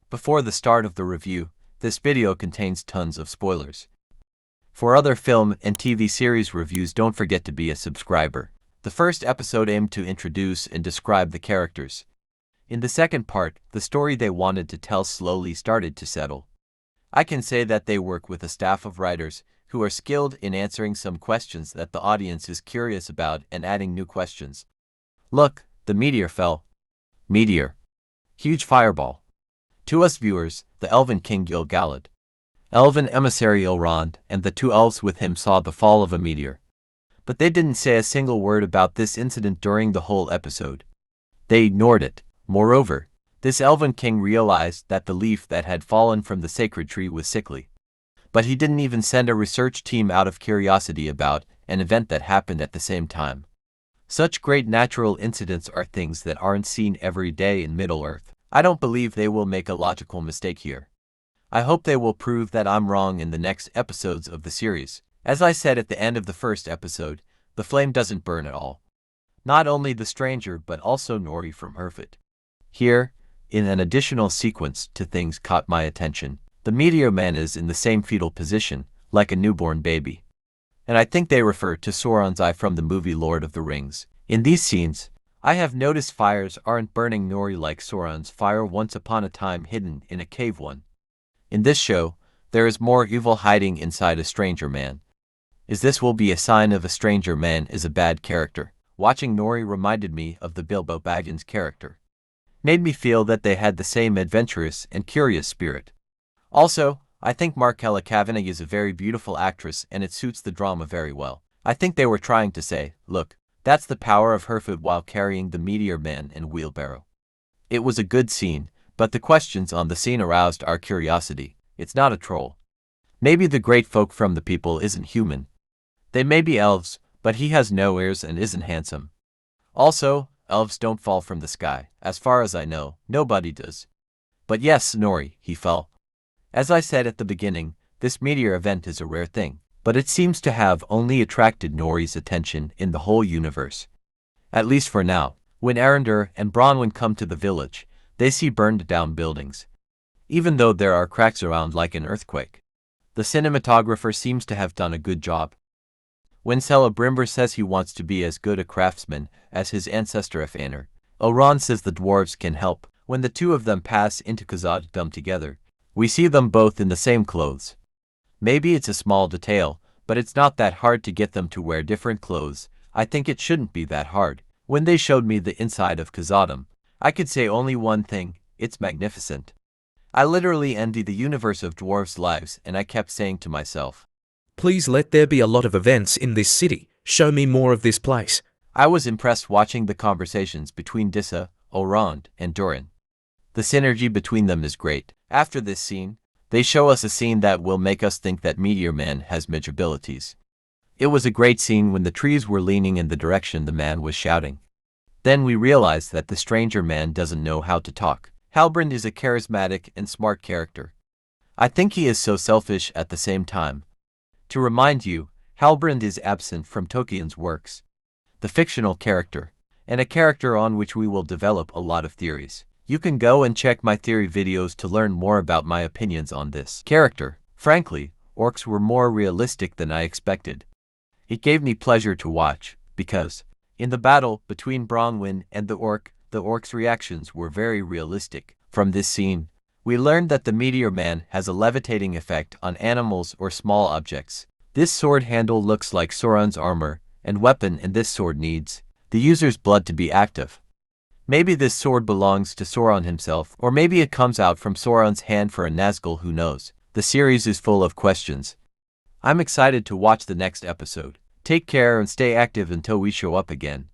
Before the start of the review, this video contains tons of spoilers. For other film and TV series reviews, don't forget to be a subscriber. The first episode aimed to introduce and describe the characters. In the second part, the story they wanted to tell slowly started to settle. I can say that they work with a staff of writers who are skilled in answering some questions that the audience is curious about and adding new questions. Look, the meteor fell. Meteor. Huge fireball. To us viewers, the elven king Gil-galad, elven emissary Elrond, and the two elves with him saw the fall of a meteor. But they didn't say a single word about this incident during the whole episode. They ignored it. Moreover, this elven king realized that the leaf that had fallen from the sacred tree was sickly. But he didn't even send a research team out of curiosity about an event that happened at the same time. Such great natural incidents are things that aren't seen every day in Middle-earth. I don't believe they will make a logical mistake here. I hope they will prove that I'm wrong in the next episodes of the series. As I said at the end of the first episode, the flame doesn't burn at all. Not only the stranger but also Nori from Herford. Here, in an additional sequence to things caught my attention, the meteor man is in the same fetal position, like a newborn baby. And I think they refer to Sauron's eye from the movie Lord of the Rings. In these scenes, I have noticed fires aren't burning Nori like Sauron's fire once upon a time hidden in a cave one. In this show, there is more evil hiding inside a stranger man. Is this will be a sign of a stranger man is a bad character? Watching Nori reminded me of the Bilbo Baggins character. Made me feel that they had the same adventurous and curious spirit. Also, I think Markella Kavanagh is a very beautiful actress and it suits the drama very well. I think they were trying to say, look, that's the power of Herford while carrying the meteor man and wheelbarrow. It was a good scene, but the questions on the scene aroused our curiosity. It's not a troll. Maybe the great folk from the people isn't human. They may be elves, but he has no ears and isn't handsome. Also, elves don't fall from the sky. As far as I know, nobody does. But yes, Nori, he fell. As I said at the beginning, this meteor event is a rare thing, but it seems to have only attracted Nori's attention in the whole universe. At least for now. When Arondir and Bronwyn come to the village, they see burned down buildings. Even though there are cracks around like an earthquake. The cinematographer seems to have done a good job. When Celebrimbor says he wants to be as good a craftsman as his ancestor Efanir, Elrond says the dwarves can help. When the two of them pass into khazad-dum together, we see them both in the same clothes. Maybe it's a small detail, but it's not that hard to get them to wear different clothes. I think it shouldn't be that hard. When they showed me the inside of khazad-dum, I could say only one thing: it's magnificent. I literally envy the universe of dwarves' lives, and I kept saying to myself, please let there be a lot of events in this city. Show me more of this place. I was impressed watching the conversations between Dissa, Elrond, and Durin. The synergy between them is great. After this scene, they show us a scene that will make us think that Meteor Man has mage abilities. It was a great scene when the trees were leaning in the direction the man was shouting. Then we realized that the stranger man doesn't know how to talk. Halbrand is a charismatic and smart character. I think he is so selfish at the same time. To remind you, Halbrand is absent from Tolkien's works. The fictional character, and a character on which we will develop a lot of theories. You can go and check my theory videos to learn more about my opinions on this character. Frankly, orcs were more realistic than I expected. It gave me pleasure to watch, because, in the battle between Bronwyn and the orcs' reactions were very realistic. From this scene, we learned that the Meteor Man has a levitating effect on animals or small objects. This sword handle looks like Sauron's armor and weapon, and this sword needs the user's blood to be active. Maybe this sword belongs to Sauron himself, or maybe it comes out from Sauron's hand for a Nazgul, who knows. The series is full of questions. I'm excited to watch the next episode. Take care and stay active until we show up again.